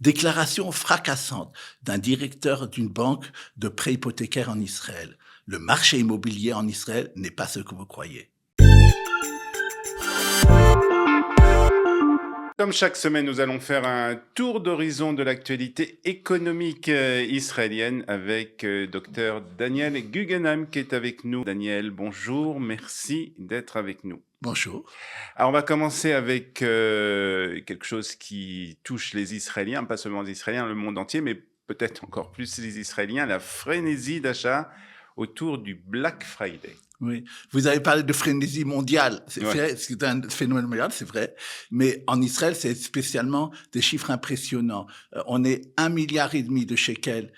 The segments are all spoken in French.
Déclaration fracassante d'un directeur d'une banque de prêts hypothécaires en Israël. Le marché immobilier en Israël n'est pas ce que vous croyez. Comme chaque semaine, nous allons faire un tour d'horizon de l'actualité économique israélienne avec docteur Daniel Guggenheim qui est avec nous. Daniel, bonjour, merci d'être avec nous. Bonjour. Alors, on va commencer avec quelque chose qui touche les Israéliens, pas seulement les Israéliens, le monde entier, mais peut-être encore plus les Israéliens, la frénésie d'achat autour du Black Friday. Oui, vous avez parlé de frénésie mondiale, c'est Ouais. vrai, c'est un phénomène mondial, c'est vrai, mais en Israël, c'est spécialement des chiffres impressionnants. On est 1,5 milliard de shekels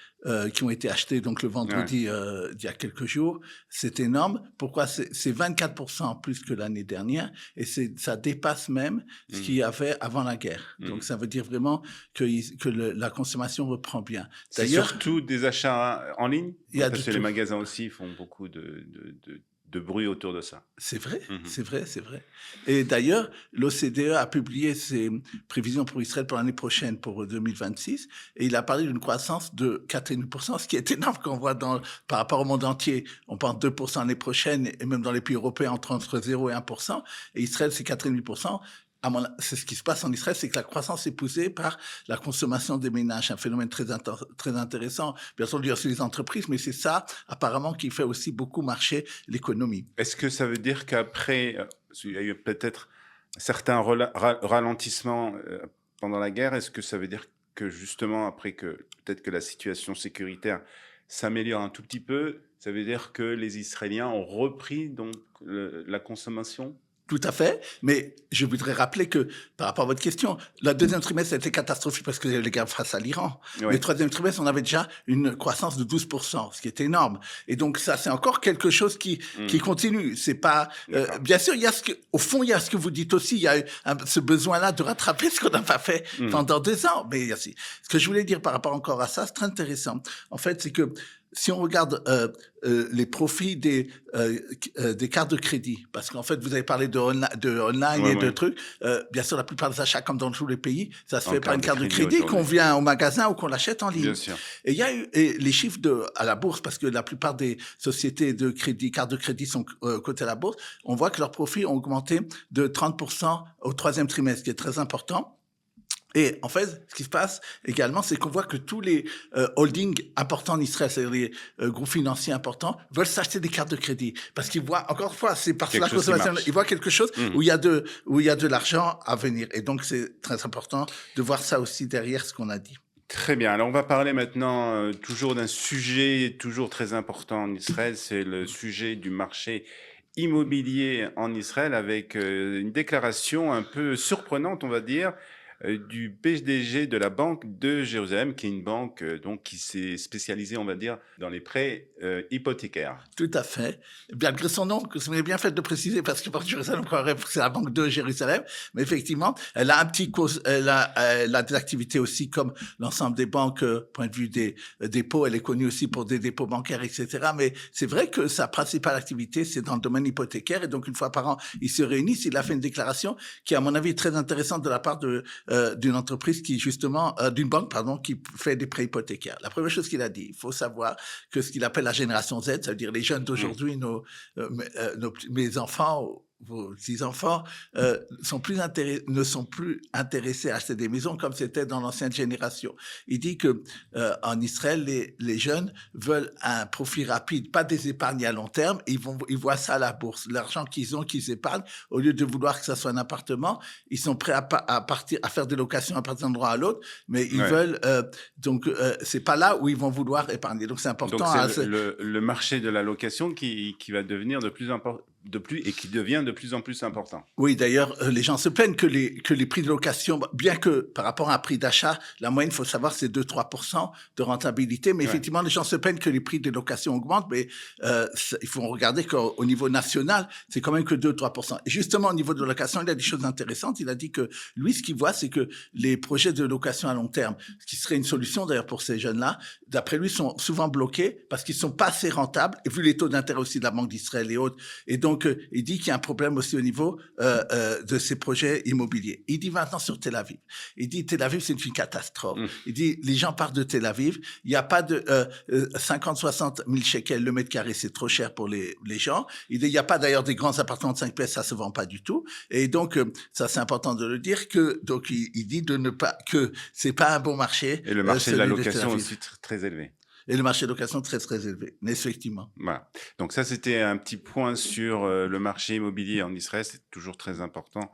qui ont été achetés donc le vendredi d'il y a quelques jours. C'est énorme. Pourquoi? C'est 24% plus que l'année dernière et ça dépasse même ce qu'il y avait avant la guerre. Donc ça veut dire vraiment que la consommation reprend bien. C'est D'ailleurs, surtout des achats en ligne, il y a parce de que les tout. magasins aussi font beaucoup de bruit autour de ça. C'est vrai, Mhm. c'est vrai, c'est vrai. Et d'ailleurs, l'OCDE a publié ses prévisions pour Israël pour l'année prochaine, pour 2026, et il a parlé d'une croissance de 4,5%, ce qui est énorme quand on voit par rapport au monde entier. On pense 2% l'année prochaine, et même dans les pays européens, entre 0 et 1%, et Israël, c'est 4,5%. C'est ce qui se passe en Israël, c'est que la croissance est poussée par la consommation des ménages, un phénomène très intéressant. Bien sûr, il y a aussi les entreprises, mais c'est ça, apparemment, qui fait aussi beaucoup marcher l'économie. Est-ce que ça veut dire qu'après, il y a eu peut-être certains ralentissements pendant la guerre, est-ce que ça veut dire que justement, après que peut-être que la situation sécuritaire s'améliore un tout petit peu, ça veut dire que les Israéliens ont repris donc la consommation? Tout à fait, mais je voudrais rappeler que, par rapport à votre question, le deuxième trimestre a été catastrophique parce que les guerres face à l'Iran. Oui. Mais le troisième trimestre, on avait déjà une croissance de 12%, ce qui est énorme. Et donc ça, c'est encore quelque chose qui continue. C'est pas, D'accord. bien sûr, il y a au fond, il y a ce que vous dites aussi. Il y a ce besoin-là de rattraper ce qu'on n'a pas fait pendant 2 ans. Mais ce que je voulais dire par rapport encore à ça, c'est très intéressant. En fait, c'est que si on regarde les profits des cartes de crédit, parce qu'en fait, vous avez parlé de online et de trucs, bien sûr, la plupart des achats, comme dans tous les pays, ça se fait par une carte de crédit qu'on vient au magasin ou qu'on l'achète en ligne. Bien sûr. Et il y a eu les chiffres à la bourse, parce que la plupart des sociétés de crédit, cartes de crédit sont cotées à la bourse, on voit que leurs profits ont augmenté de 30% au troisième trimestre, ce qui est très important. Et en fait, ce qui se passe également, c'est qu'on voit que tous les holdings importants en Israël, c'est-à-dire les groupes financiers importants, veulent s'acheter des cartes de crédit parce qu'ils voient, encore une fois, c'est parce que la consommation, ils voient quelque chose où il y a de l'argent à venir. Et donc, c'est très important de voir ça aussi derrière ce qu'on a dit. Très bien. Alors, on va parler maintenant toujours d'un sujet toujours très important en Israël, c'est le sujet du marché immobilier en Israël avec une déclaration un peu surprenante, on va dire, du PDG de la Banque de Jérusalem, qui est une banque donc qui s'est spécialisée, on va dire, dans les prêts hypothécaires. Tout à fait. Malgré son nom, que vous avez bien fait de préciser, parce que Banque de Jérusalem, on croirait que c'est la Banque de Jérusalem, mais effectivement, elle a elle a des activités aussi comme l'ensemble des banques, point de vue des dépôts. Elle est connue aussi pour des dépôts bancaires, etc. Mais c'est vrai que sa principale activité, c'est dans le domaine hypothécaire, et donc une fois par an, ils se réunissent. Il a fait une déclaration qui, à mon avis, est très intéressante de la part d'une entreprise qui, justement, d'une banque, pardon, qui fait des prêts hypothécaires. La première chose qu'il a dit, il faut savoir que ce qu'il appelle la génération Z, ça veut dire les jeunes d'aujourd'hui, mes enfants, vos 6 enfants, ne sont plus intéressés à acheter des maisons comme c'était dans l'ancienne génération. Il dit que en Israël, les jeunes veulent un profit rapide, pas des épargnes à long terme. Ils voient ça à la bourse, l'argent qu'ils épargnent, au lieu de vouloir que ça soit un appartement, ils sont prêts à faire des locations à partir d'un endroit à l'autre, mais ils veulent c'est pas là où ils vont vouloir épargner. Donc c'est important. Donc c'est le marché de la location qui va devenir et qui devient de plus en plus important. Oui, d'ailleurs, les gens se plaignent que les prix de location, bien que par rapport à un prix d'achat, la moyenne, il faut savoir, c'est 2-3% de rentabilité. Mais effectivement, les gens se plaignent que les prix de location augmentent. Mais il faut regarder qu'au niveau national, c'est quand même que 2-3%. Et justement, au niveau de la location, il a des choses intéressantes. Il a dit que lui, ce qu'il voit, c'est que les projets de location à long terme, ce qui serait une solution d'ailleurs pour ces jeunes-là, d'après lui, sont souvent bloqués parce qu'ils sont pas assez rentables, et vu les taux d'intérêt aussi de la Banque d'Israël et autres. Et donc, donc, il dit qu'il y a un problème aussi au niveau de ces projets immobiliers. Il dit maintenant sur Tel Aviv. Il dit Tel Aviv, c'est une catastrophe. Il dit les gens partent de Tel Aviv. Il n'y a pas de 50-60 000 shekels le mètre carré, c'est trop cher pour les gens. Il dit il n'y a pas d'ailleurs des grands appartements de 5 pièces, ça se vend pas du tout. Et donc, ça c'est important de le dire que donc il dit de ne pas que c'est pas un bon marché. Et le marché de la location aussi très élevé. Et le marché de location très très élevé, effectivement. Voilà. Donc ça, c'était un petit point sur le marché immobilier en Israël. C'est toujours très important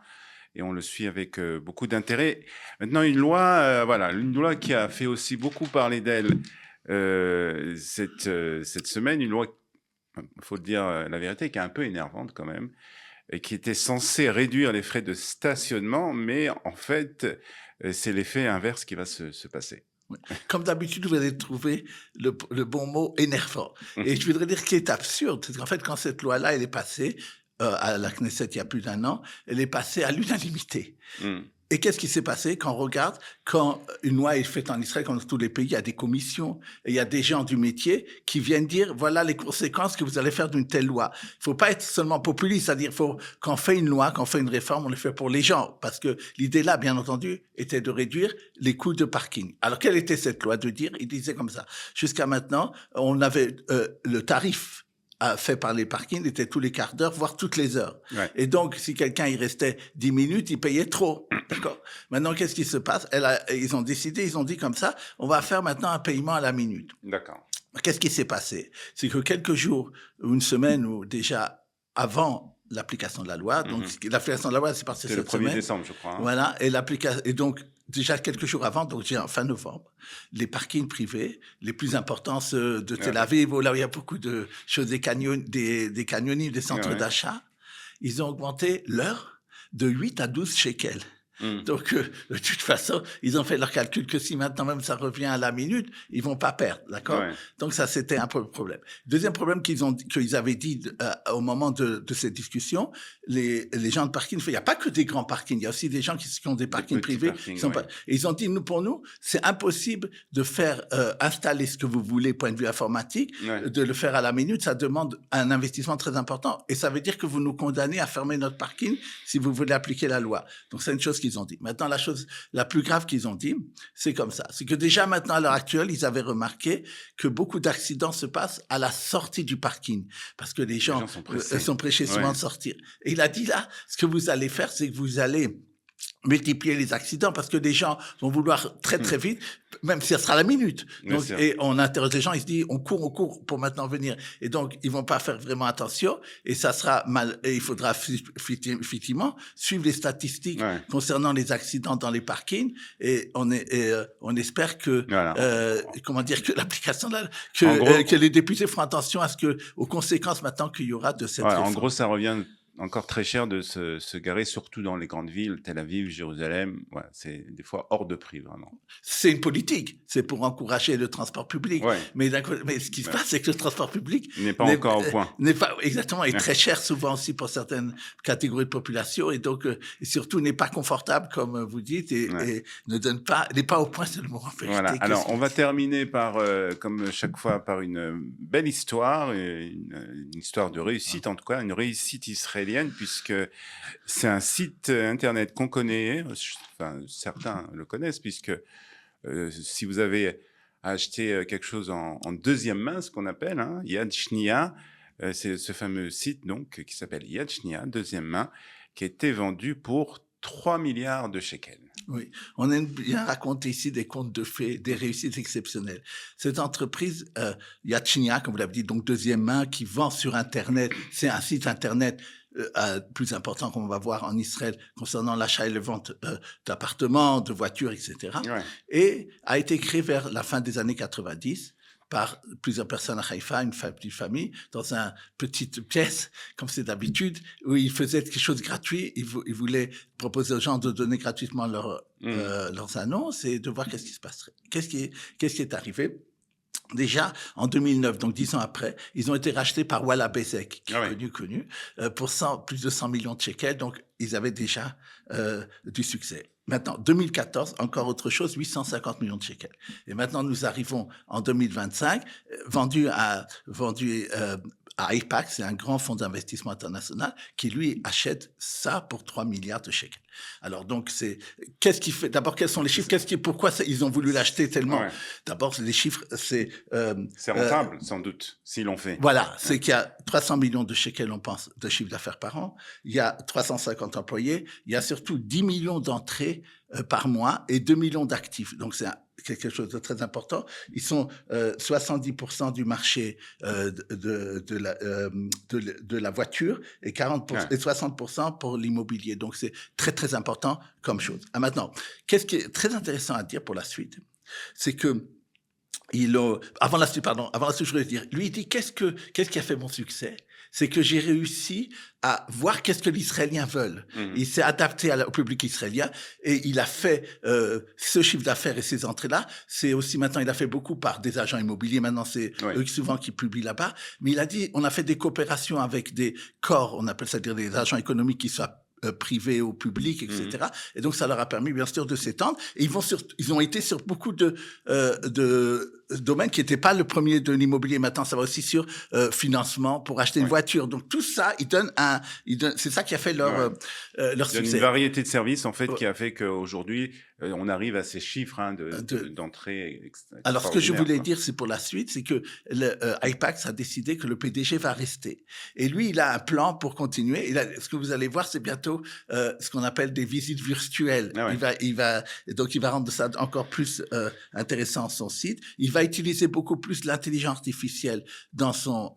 et on le suit avec beaucoup d'intérêt. Maintenant, une loi qui a fait aussi beaucoup parler d'elle cette semaine, une loi, il faut le dire la vérité, qui est un peu énervante quand même, et qui était censée réduire les frais de stationnement, mais en fait, c'est l'effet inverse qui va se passer. Comme d'habitude, vous allez trouver le bon mot énervant. Et je voudrais dire ce qui est absurde, c'est qu'en fait, quand cette loi-là, elle est passée à la Knesset il y a plus d'1 an, elle est passée à l'unanimité. Et qu'est-ce qui s'est passé quand on regarde, quand une loi est faite en Israël, comme dans tous les pays, il y a des commissions, et il y a des gens du métier qui viennent dire, voilà les conséquences que vous allez faire d'une telle loi. Il faut pas être seulement populiste, c'est-à-dire quand on fait une loi, quand on fait une réforme, on le fait pour les gens. Parce que l'idée là, bien entendu, était de réduire les coûts de parking. Alors, quelle était cette loi de dire? Il disait comme ça. Jusqu'à maintenant, on avait le tarif fait par les parkings était tous les quarts d'heure, voire toutes les heures. Ouais. Et donc, si quelqu'un y restait 10 minutes, il payait trop. D'accord? Maintenant, qu'est-ce qui se passe? Ils ont dit comme ça, on va faire maintenant un paiement à la minute. D'accord. Qu'est-ce qui s'est passé? C'est que quelques jours, ou une semaine, ou déjà avant l'application de la loi, donc l'application de la loi, c'est parti cette semaine. Le 1er décembre, je crois. Hein. Voilà, et donc, déjà quelques jours avant, donc en fin novembre, les parkings privés, les plus importants, ceux de Tel Aviv, là où il y a beaucoup de choses, des canyons, des centres d'achat, ils ont augmenté l'heure de 8 à 12 shekels. Donc, de toute façon, ils ont fait leur calcul que si maintenant même ça revient à la minute, ils vont pas perdre, d'accord? Donc ça, c'était un peu le problème. Deuxième problème qu'ils avaient dit au moment de cette discussion, les gens de parking, il n'y a pas que des grands parkings, il y a aussi des gens qui ont des parkings privés. Et ils ont dit, pour nous, c'est impossible de faire installer ce que vous voulez, point de vue informatique, de le faire à la minute, ça demande un investissement très important. Et ça veut dire que vous nous condamnez à fermer notre parking si vous voulez appliquer la loi. Donc c'est une chose qu'ils ont dit. Maintenant, la chose la plus grave qu'ils ont dit, c'est comme ça. C'est que déjà maintenant, à l'heure actuelle, ils avaient remarqué que beaucoup d'accidents se passent à la sortie du parking. Parce que les gens sont pressés souvent de sortir. Et il a dit là, ce que vous allez faire, c'est que vous allez multiplier les accidents parce que des gens vont vouloir très très vite, même si ça sera la minute. Donc, et on interroge les gens, ils se disent on court pour maintenant venir. Et donc ils vont pas faire vraiment attention et ça sera mal. Et il faudra effectivement suivre les statistiques concernant les accidents dans les parkings et on espère que que l'application que les députés feront attention à aux conséquences maintenant qu'il y aura de cette réforme. En gros, ça revient encore très cher de se garer, surtout dans les grandes villes, Tel Aviv, Jérusalem. Ouais, c'est des fois hors de prix, vraiment. C'est une politique. C'est pour encourager le transport public. Mais ce qui se passe, c'est que le transport public n'est pas encore au point. N'est pas exactement, est très cher souvent aussi pour certaines catégories de population et donc et surtout n'est pas confortable comme vous dites et n'est pas au point seulement. Voilà. Alors on va terminer par, comme chaque fois, par une belle histoire, une histoire de réussite en tout cas, une réussite israélienne. Puisque c'est un site internet qu'on connaît, enfin, certains le connaissent, puisque si vous avez acheté quelque chose en deuxième main, ce qu'on appelle Yad Shniya, c'est ce fameux site donc qui s'appelle Yad Shniya, deuxième main, qui a été vendu pour 3 milliards de shekels. Oui, on aime bien raconter ici des contes de fées, des réussites exceptionnelles. Cette entreprise, Yad Shniya, comme vous l'avez dit, donc deuxième main, qui vend sur Internet, c'est un site Internet plus important qu'on va voir en Israël concernant l'achat et la vente d'appartements, de voitures, etc. Et a été créé vers la fin des années 90 par plusieurs personnes à Haïfa, une petite famille, dans une petite pièce, comme c'est d'habitude, où ils faisaient quelque chose de gratuit. Ils voulaient proposer aux gens de donner gratuitement leurs annonces et de voir qu'est-ce qui se passerait. Qu'est-ce qui est arrivé? Déjà, en 2009, donc 10 ans après, ils ont été rachetés par Walla Bezek, qui est connu, pour plus de 100 millions de shekels. Donc, ils avaient déjà du succès. Maintenant, 2014, encore autre chose, 850 millions de shekels. Et maintenant, nous arrivons en 2025, vendu à Apax, c'est un grand fonds d'investissement international qui, lui, achète ça pour 3 milliards de shekels. Alors, donc, qu'est-ce qui fait, d'abord, quels sont les chiffres? Pourquoi ils ont voulu l'acheter tellement? Ouais. D'abord, les chiffres, C'est rentable, sans doute, s'ils l'ont fait. voilà, c'est qu'il y a 300 millions de shekels, on pense, de chiffre d'affaires par an. Il y a 350 employés. Il y a surtout 10 millions d'entrées par mois et 2 millions d'actifs. Donc, c'est quelque chose de très important. Ils sont 70% du marché de la voiture et 40% et 60% pour l'immobilier. Donc, c'est très, très important comme chose. Ah, maintenant, qu'est-ce qui est très intéressant à dire pour la suite? C'est que avant la suite, je voulais dire, lui, il dit, qu'est-ce qui a fait mon succès? C'est que j'ai réussi à voir qu'est-ce que les Israéliens veulent. Il s'est adapté au public israélien et il a fait ce chiffre d'affaires et ces entrées-là. C'est aussi maintenant, il a fait beaucoup par des agents immobiliers. Maintenant, c'est eux souvent qui publient là-bas. Mais il a dit, on a fait des coopérations avec des corps, on appelle ça des agents économiques qui soient privés ou publics, etc. Et donc, ça leur a permis, bien sûr, de s'étendre. Et ils ont été sur beaucoup de domaines qui n'étaient pas le premier de l'immobilier. Maintenant, ça va aussi sur financement pour acheter une voiture. Donc, tout ça, c'est ça qui a fait leur succès. Il y a une variété de services, en fait, qui a fait qu'aujourd'hui, on arrive à ces chiffres d'entrée. Alors, ce que je voulais dire, c'est pour la suite, c'est que Apax a décidé que le PDG va rester. Et lui, il a un plan pour continuer. Ce que vous allez voir, c'est bientôt ce qu'on appelle des visites virtuelles. Il va rendre ça encore plus intéressant son site. Il va utiliser beaucoup plus l'intelligence artificielle dans son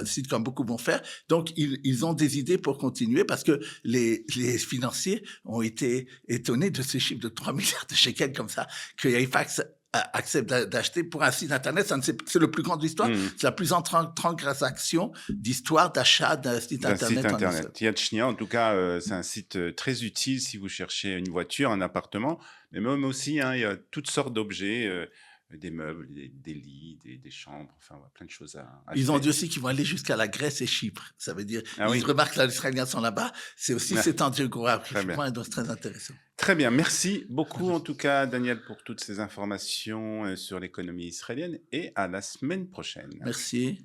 site, comme beaucoup vont faire. Donc, ils ont des idées pour continuer parce que les financiers ont été étonnés de ces chiffres de 3 milliards de shekels comme ça, que Apax accepte d'acheter pour un site Internet. C'est le plus grand de l'histoire. C'est la plus transaction d'histoire d'achat d'un site Internet. Yad Shnia, en tout cas, c'est un site très utile si vous cherchez une voiture, un appartement, mais même aussi, il y a toutes sortes d'objets, des meubles, des lits, des chambres, enfin, plein de choses à Ils ont dit aussi qu'ils vont aller jusqu'à la Grèce et Chypre. Ça veut dire, ils remarquent que les Israéliens sont là-bas. C'est aussi s'étendre géographiquement, donc c'est très intéressant. Très bien. Merci beaucoup, en tout cas, Daniel, pour toutes ces informations sur l'économie israélienne et à la semaine prochaine. Merci.